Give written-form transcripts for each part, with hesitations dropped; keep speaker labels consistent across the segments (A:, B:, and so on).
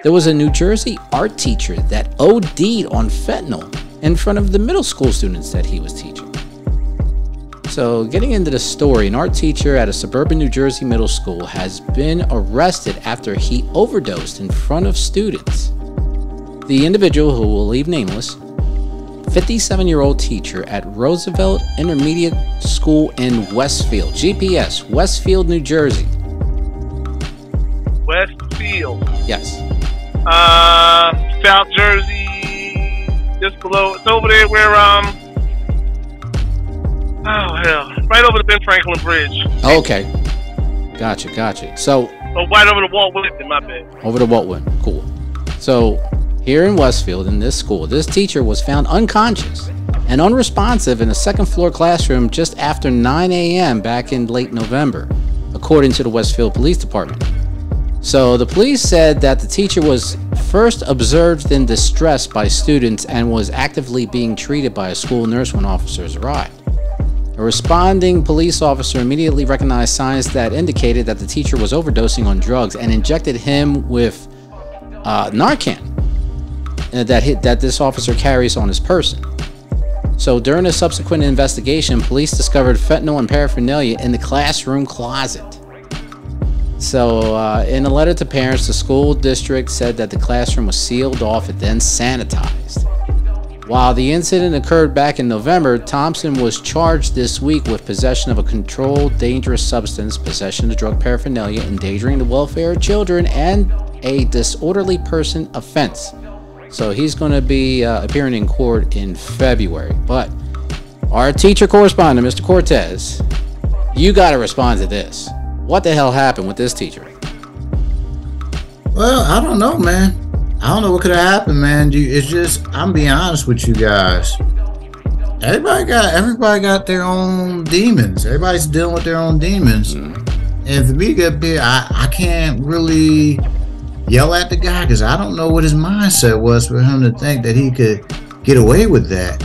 A: There was a New Jersey art teacher that OD'd on fentanyl in front of the middle school students that he was teaching. So getting into the story, an art teacher at a suburban New Jersey middle school has been arrested after he overdosed in front of students. The individual, who will leave nameless, 57-year-old teacher at Roosevelt Intermediate School in Westfield, GPS, Westfield, New Jersey.
B: Westfield.
A: Yes.
B: South Jersey, just below. It's over there where oh hell, right over the Ben Franklin Bridge.
A: Okay. Gotcha. So.
B: Oh, right over the Walt Whitman, my bad.
A: Over the Walt Whitman. Cool. So here in Westfield, in this school, this teacher was found unconscious and unresponsive in a second-floor classroom just after 9 a.m. back in late November, according to the Westfield Police Department. So the police said that the teacher was first observed in distress by students and was actively being treated by a school nurse when officers arrived. A responding police officer immediately recognized signs that indicated that the teacher was overdosing on drugs and injected him with Narcan that this officer carries on his person. So during a subsequent investigation, police discovered fentanyl and paraphernalia in the classroom closet. So in a letter to parents, the school district said that the classroom was sealed off and then sanitized. While the incident occurred back in November, Thompson was charged this week with possession of a controlled dangerous substance, possession of drug paraphernalia, endangering the welfare of children, and a disorderly person offense. So he's going to be appearing in court in February. But our teacher correspondent, Mr. Cortez, you got to respond to this. What the hell happened with this teacher?
C: Well, I don't know, man. I don't know what could have happened, man. It's just, I'm being honest with you guys. Everybody got their own demons. Everybody's dealing with their own demons. And for me to get up here, I can't really yell at the guy because I don't know what his mindset was for him to think that he could get away with that.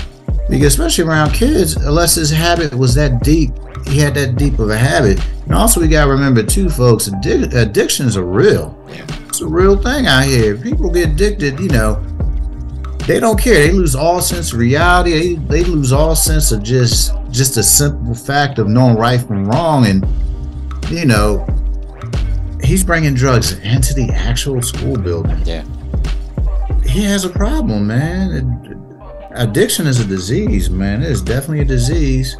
C: Because especially around kids, unless his habit was that deep, he had that deep of a habit. And also we gotta remember too, folks, addictions are real. It's a real thing out here. People get addicted, you know, they don't care. They lose all sense of reality. They lose all sense of just a simple fact of knowing right from wrong. And, you know, he's bringing drugs into the actual school building.
A: Yeah.
C: He has a problem, man. Addiction is a disease, man. It is definitely a disease.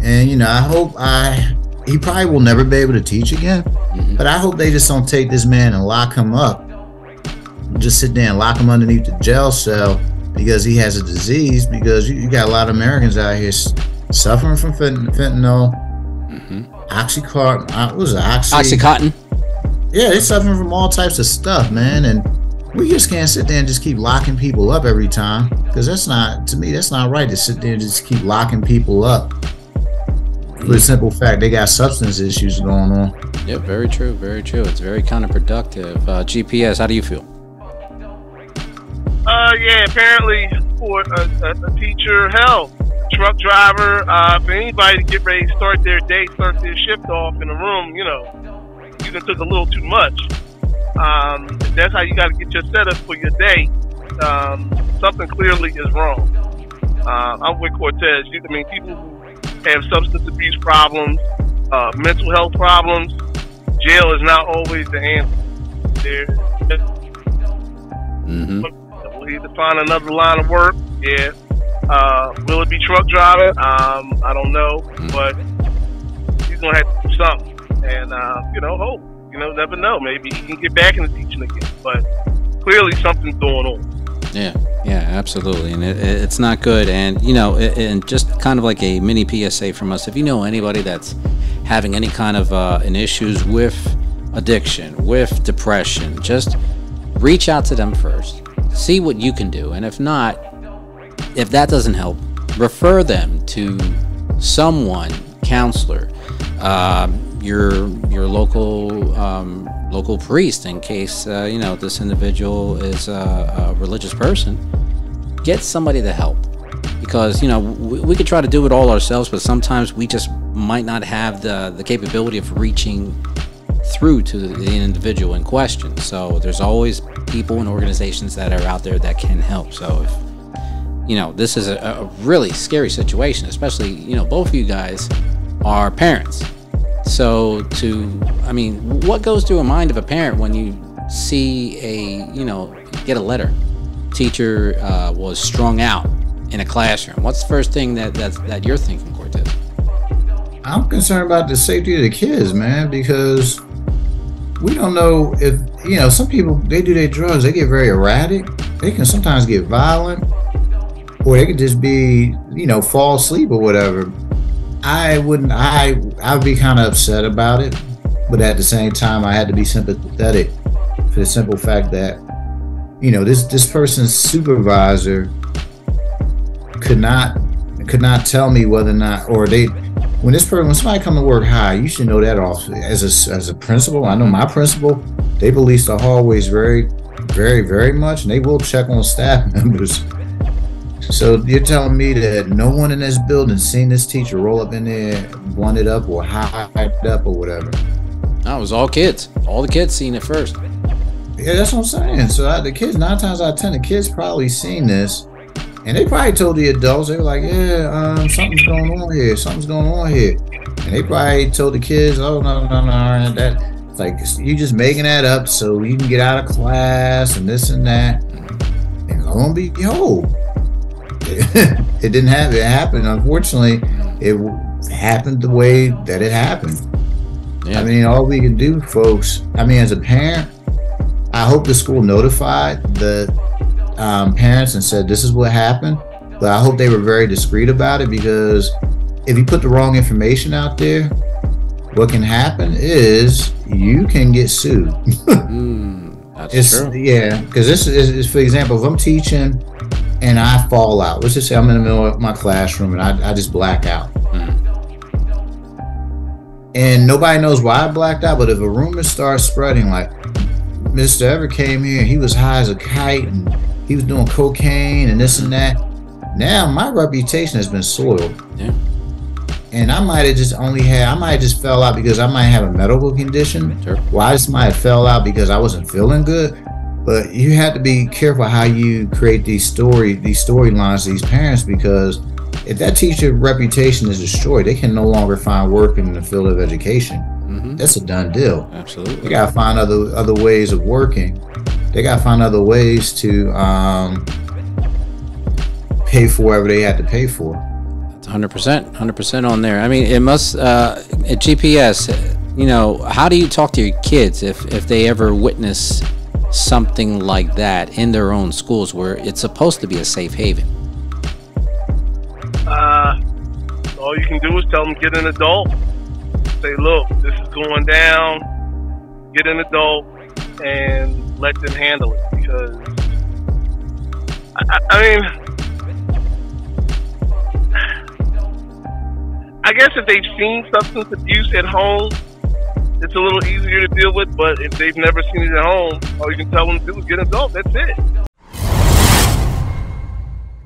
C: And, you know, I hope he probably will never be able to teach again. But I hope they just don't take this man and lock him up. Just sit there and lock him underneath the jail cell because he has a disease. Because you got a lot of Americans out here suffering from fentanyl, Oxycontin. What was it?
A: Oxycontin.
C: Yeah, they're suffering from all types of stuff, man. And we just can't sit there and just keep locking people up every time. Because that's not, to me, that's not right to sit there and just keep locking people up. For the simple fact they got substance issues going on.
A: Yeah, very true, very true. It's very counterproductive. GPS, how do you feel?
B: Yeah, apparently for a teacher, hell, truck driver, for anybody to get ready to start their day, start their shift off in a room, you know, you done took a little too much. That's how you got to get your setup for your day. Something clearly is wrong. I'm with Cortez. I mean, people who have substance abuse problems, mental health problems, jail is not always the answer. We'll either find another line of work. Yeah. Will it be truck driving? I don't know, but he's gonna have to do something, and you know, hope. You know, never know. Maybe he can get back into teaching again. But clearly, something's going on.
A: Yeah, absolutely, and it's not good. And you know, and just kind of like a mini PSA from us. If you know anybody that's having any kind of an issues with addiction, with depression, just reach out to them first. See what you can do, and if not, if that doesn't help, refer them to someone, counselor, your local priest, in case you know, this individual is a religious person. Get somebody to help, because you know, we could try to do it all ourselves, but sometimes we just might not have the capability of reaching through to the individual in question. So there's always people and organizations that are out there that can help. So if this is a really scary situation, especially both of you guys are parents. So what goes through a mind of a parent when you see get a letter, teacher was strung out in a classroom? What's the first thing that you're thinking, Cortez?
C: I'm concerned about the safety of the kids, man, because we don't know if, some people, they do their drugs, they get very erratic. They can sometimes get violent, or they could just be, fall asleep or whatever. I would be kind of upset about it, but at the same time, I had to be sympathetic for the simple fact that, this person's supervisor could not tell me whether or not, or when somebody come to work high, you should know that off as a principal. I know my principal, they police the hallways very, very, very much, and they will check on staff members. So you're telling me that no one in this building seen this teacher roll up in there, blunted up or hyped up or whatever?
A: No, it was all kids. All the kids seen it first.
C: Yeah, that's what I'm saying. So the kids, 9 times out of 10, the kids probably seen this, and they probably told the adults. They were like, "Yeah, something's going on here. Something's going on here," and they probably told the kids, "Oh no, that's like you just making that up so you can get out of class and this and that." And lo and behold, it didn't happen. It happened. Unfortunately, it happened the way that it happened. Yeah. I mean, all we can do, folks. I mean, as a parent, I hope the school notified the parents and said this is what happened. But I hope they were very discreet about it, because if you put the wrong information out there, what can happen is you can get sued.
A: That's true.
C: Yeah, because this is, for example, if I'm teaching and I fall out. Let's just say I'm in the middle of my classroom and I just black out. And nobody knows why I blacked out, but if a rumor starts spreading like, Mr. Ever came here, he was high as a kite and he was doing cocaine and this and that, now my reputation has been soiled.
A: Yeah.
C: And I might have just fell out because I might have a medical condition.
A: Sure.
C: Well, I just might have fell out because I wasn't feeling good. But you have to be careful how you create these storylines to these parents, because if that teacher reputation is destroyed, they can no longer find work in the field of education. That's a done deal.
A: Absolutely.
C: They gotta find other ways of working. They gotta find other ways to pay for whatever they had to pay for.
A: That's 100% on there. I mean, it must at GPS. How do you talk to your kids if they ever witness something like that in their own schools where it's supposed to be a safe haven?
B: All you can do is tell them, get an adult. Say, look, this is going down. Get an adult and let them handle it. Because, I guess if they've seen substance abuse at home, it's a little easier to deal with. But if they've never seen it at home, all you can tell them to do is get an adult. That's it.